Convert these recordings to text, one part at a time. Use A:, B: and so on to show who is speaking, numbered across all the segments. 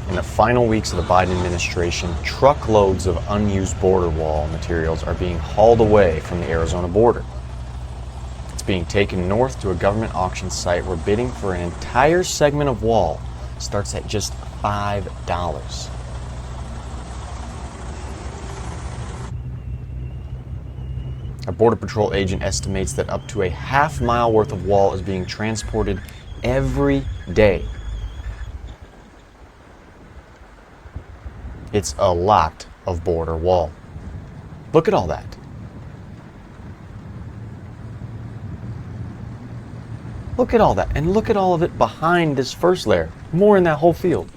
A: In the final weeks of the Biden administration, truckloads of unused border wall materials are being hauled away from the Arizona border. It's being taken north to a government auction site where bidding for an entire segment of wall starts at just $5. A Border Patrol agent estimates that up to a half-mile worth of wall is being transported every day. It's a lot of border wall. Look at all that. Look at all that, and look at all of it behind this first layer. More in that whole field.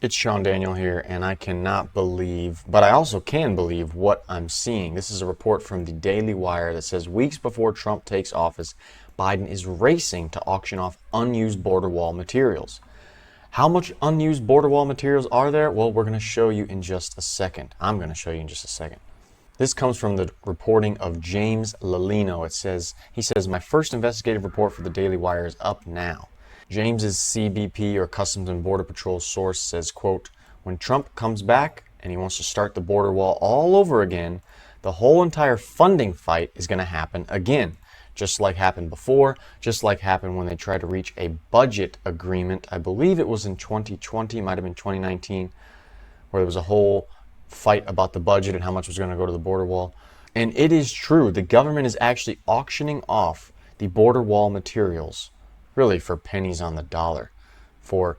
A: It's itsSeanDaniel here, and I cannot believe, but I also can believe what I'm seeing. This is a report from the Daily Wire that says weeks before Trump takes office, Biden is racing to auction off unused border wall materials. How much unused border wall materials are there? Well, we're going to show you in just a second. I'm going to show you in just a second. This comes from the reporting of James Lalino. He says, my first investigative report for the Daily Wire is up now. James's CBP, or Customs and Border Patrol source, says, quote, when Trump comes back and he wants to start the border wall all over again, the whole entire funding fight is going to happen again. Just like happened before, just like happened when they tried to reach a budget agreement. I believe it was in 2020, might have been 2019, where there was a whole fight about the budget and how much was going to go to the border wall. And it is true, the government is actually auctioning off the border wall materials, really for pennies on the dollar, for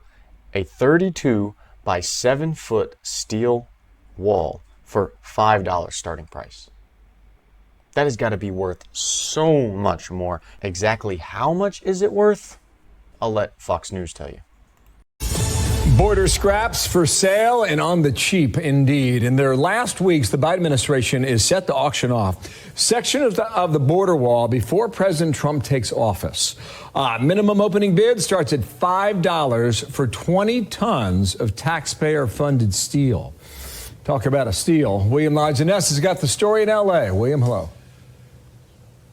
A: a 32 by 7 foot steel wall for $5 starting price. That has got to be worth so much more. Exactly how much is it worth? I'll let Fox News tell you.
B: Border scraps for sale and on the cheap, indeed. In their last weeks, the Biden administration is set to auction off sections of the border wall before President Trump takes office. Minimum opening bid starts at $5 for 20 tons of taxpayer-funded steel. Talk about a steal. William Lajeunesse has got the story in L.A. William, hello.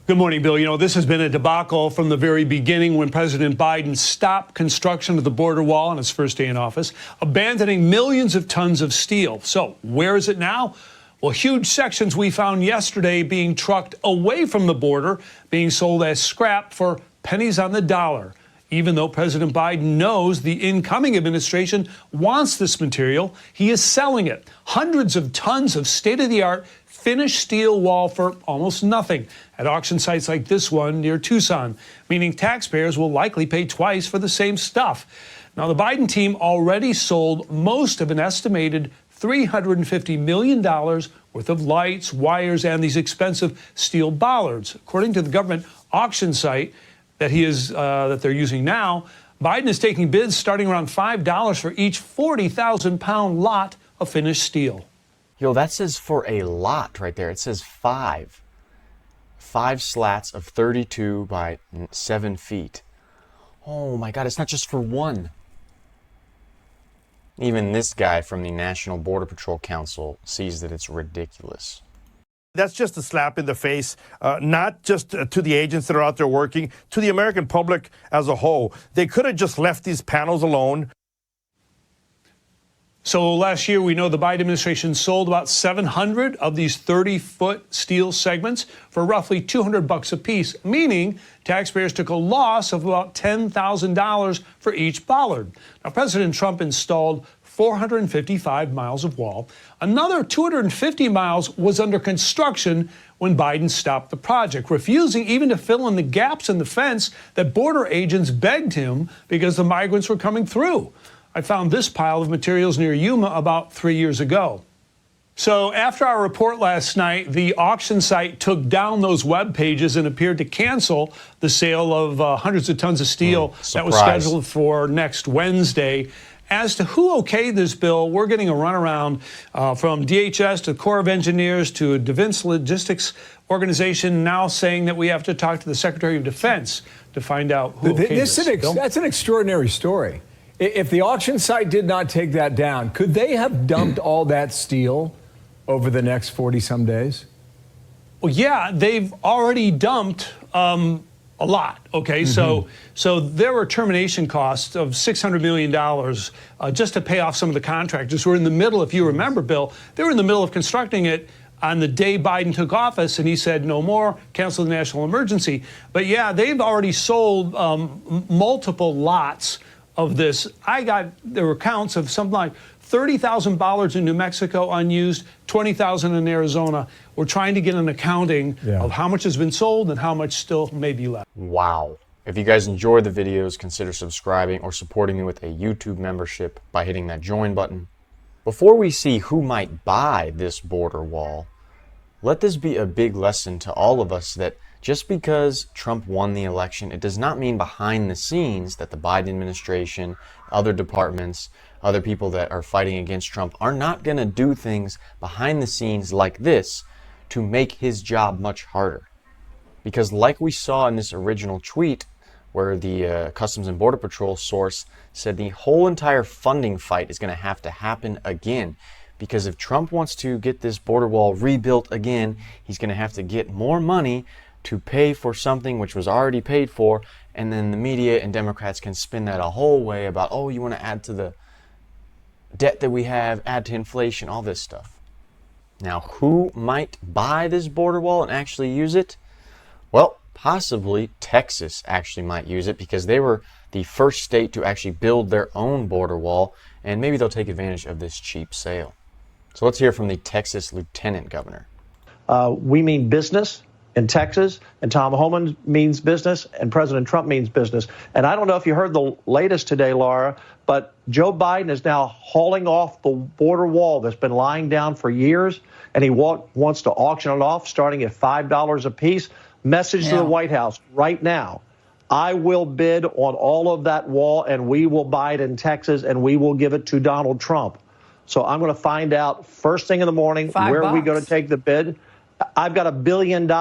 C: Good morning, Bill. You know, this has been a debacle from the very beginning when President Biden stopped construction of the border wall on his first day in office, abandoning millions of tons of steel. So where is it now? Well, huge sections we found yesterday being trucked away from the border, being sold as scrap for pennies on the dollar. Even though President Biden knows the incoming administration wants this material, he is selling it. Hundreds of tons of state-of-the-art finished steel wall for almost nothing at auction sites like this one near Tucson, meaning taxpayers will likely pay twice for the same stuff. Now, the Biden team already sold most of an estimated $350 million worth of lights, wires, and these expensive steel bollards. According to the government auction site that they're using now, Biden is taking bids starting around $5 for each 40,000-pound lot of finished steel.
A: Yo, that says for a lot right there. It says 5 slats of 32 by 7 feet. Oh my God, it's not just for one. Even this guy from the National Border Patrol Council sees that it's ridiculous.
D: That's just a slap in the face, not just to the agents that are out there working, to the American public as a whole. They could have just left these panels alone.
C: So last year, we know the Biden administration sold about 700 of these 30-foot steel segments for roughly $200 a piece, meaning taxpayers took a loss of about $10,000 for each bollard. Now, President Trump installed 455 miles of wall. Another 250 miles was under construction when Biden stopped the project, refusing even to fill in the gaps in the fence that border agents begged him because the migrants were coming through. I found this pile of materials near Yuma about 3 years ago. So after our report last night, the auction site took down those web pages and appeared to cancel the sale of hundreds of tons of steel that was scheduled for next Wednesday. As to who okayed this bill, we're getting a runaround from DHS to Corps of Engineers to a Defense Logistics Organization now saying that we have to talk to the Secretary of Defense to find out who okayed this.
B: That's an extraordinary story. If the auction site did not take that down, could they have dumped all that steel over the next 40-some days?
C: Well, yeah, they've already dumped a lot. Okay, so there were termination costs of $600 million just to pay off some of the contractors who were in the middle. If you remember, Bill, they were in the middle of constructing it on the day Biden took office, and he said no more, cancel the national emergency. But yeah, they've already sold multiple lots of this. There were counts of something like 30,000 bollards in New Mexico unused, 20,000 in Arizona. We're trying to get an accounting of how much has been sold and how much still may be left.
A: Wow. If you guys enjoy the videos, consider subscribing or supporting me with a YouTube membership by hitting that join button. Before we see who might buy this border wall, let this be a big lesson to all of us that just because Trump won the election, it does not mean behind the scenes that the Biden administration, other departments, other people that are fighting against Trump are not going to do things behind the scenes like this to make his job much harder. Because like we saw in this original tweet where the Customs and Border Patrol source said the whole entire funding fight is going to have to happen again. Because if Trump wants to get this border wall rebuilt again, he's going to have to get more money to pay for something which was already paid for, and then the media and Democrats can spin that a whole way about, oh, you want to add to the debt that we have, add to inflation, all this stuff. Now, who might buy this border wall and actually use it? Well, possibly Texas actually might use it because they were the first state to actually build their own border wall, and maybe they'll take advantage of this cheap sale. So let's hear from the Texas Lieutenant Governor.
E: We mean business in Texas, and Tom Homan means business, and President Trump means business. And I don't know if you heard the latest today, Laura, but Joe Biden is now hauling off the border wall that's been lying down for years, and he wants to auction it off starting at $5 a piece. Message to the White House right now. I will bid on all of that wall, and we will buy it in Texas, and we will give it to Donald Trump. So I'm going to find out first thing in the morning where are we going to take the bid. I've got $1 billion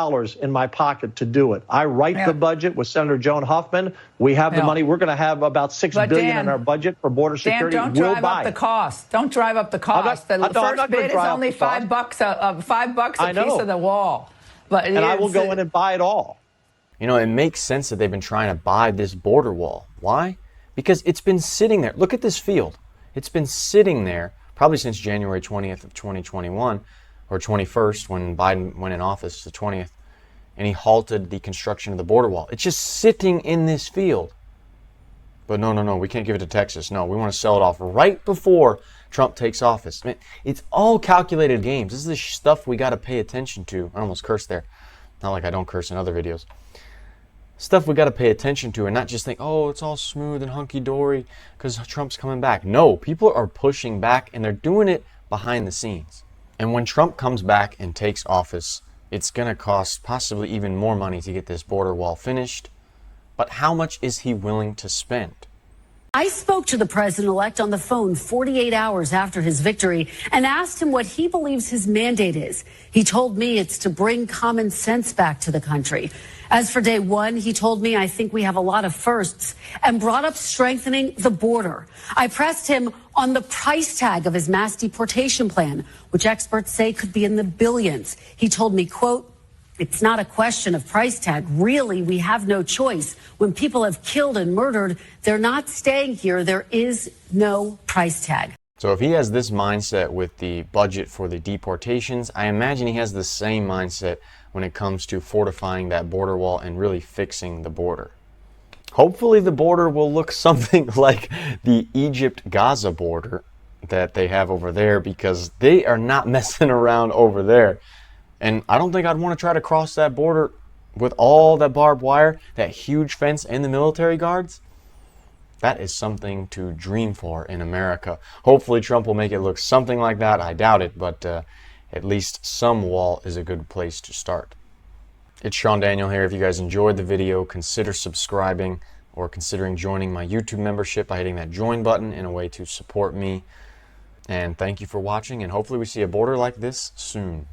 E: in my pocket to do it. I write the budget with Senator Joan Huffman. We have the money. We're going to have about $6 billion in our budget for border security.
F: Dan, don't drive up the cost. Don't drive up the cost. The first bid is only $5 a piece of the wall. But
E: I will go in and buy it all.
A: You know, it makes sense that they've been trying to buy this border wall. Why? Because it's been sitting there. Look at this field. It's been sitting there probably since January 20th of 2021. Or 21st, when Biden went in office, the 20th, and he halted the construction of the border wall. It's just sitting in this field. But no, we can't give it to Texas. No, we want to sell it off right before Trump takes office. I mean, it's all calculated games. This is the stuff we got to pay attention to. I almost cursed there. Not like I don't curse in other videos. Stuff we got to pay attention to and not just think, oh, it's all smooth and hunky-dory because Trump's coming back. No, people are pushing back, and they're doing it behind the scenes. And when Trump comes back and takes office, it's going to cost possibly even more money to get this border wall finished. But how much is he willing to spend?
G: I spoke to the president-elect on the phone 48 hours after his victory and asked him what he believes his mandate is. He told me it's to bring common sense back to the country. As for day one, he told me, I think we have a lot of firsts, and brought up strengthening the border. I pressed him on the price tag of his mass deportation plan, which experts say could be in the billions. He told me, quote, it's not a question of price tag. Really, we have no choice. When people have killed and murdered, they're not staying here. There is no price tag.
A: So if he has this mindset with the budget for the deportations, I imagine he has the same mindset when it comes to fortifying that border wall and really fixing the border. Hopefully the border will look something like the Egypt-Gaza border that they have over there, because they are not messing around over there. And I don't think I'd want to try to cross that border with all that barbed wire, that huge fence, and the military guards. That is something to dream for in America. Hopefully Trump will make it look something like that. I doubt it, but at least some wall is a good place to start. It's SeanDaniel here. If you guys enjoyed the video, consider subscribing or considering joining my YouTube membership by hitting that join button in a way to support me. And thank you for watching, and hopefully we see a border like this soon.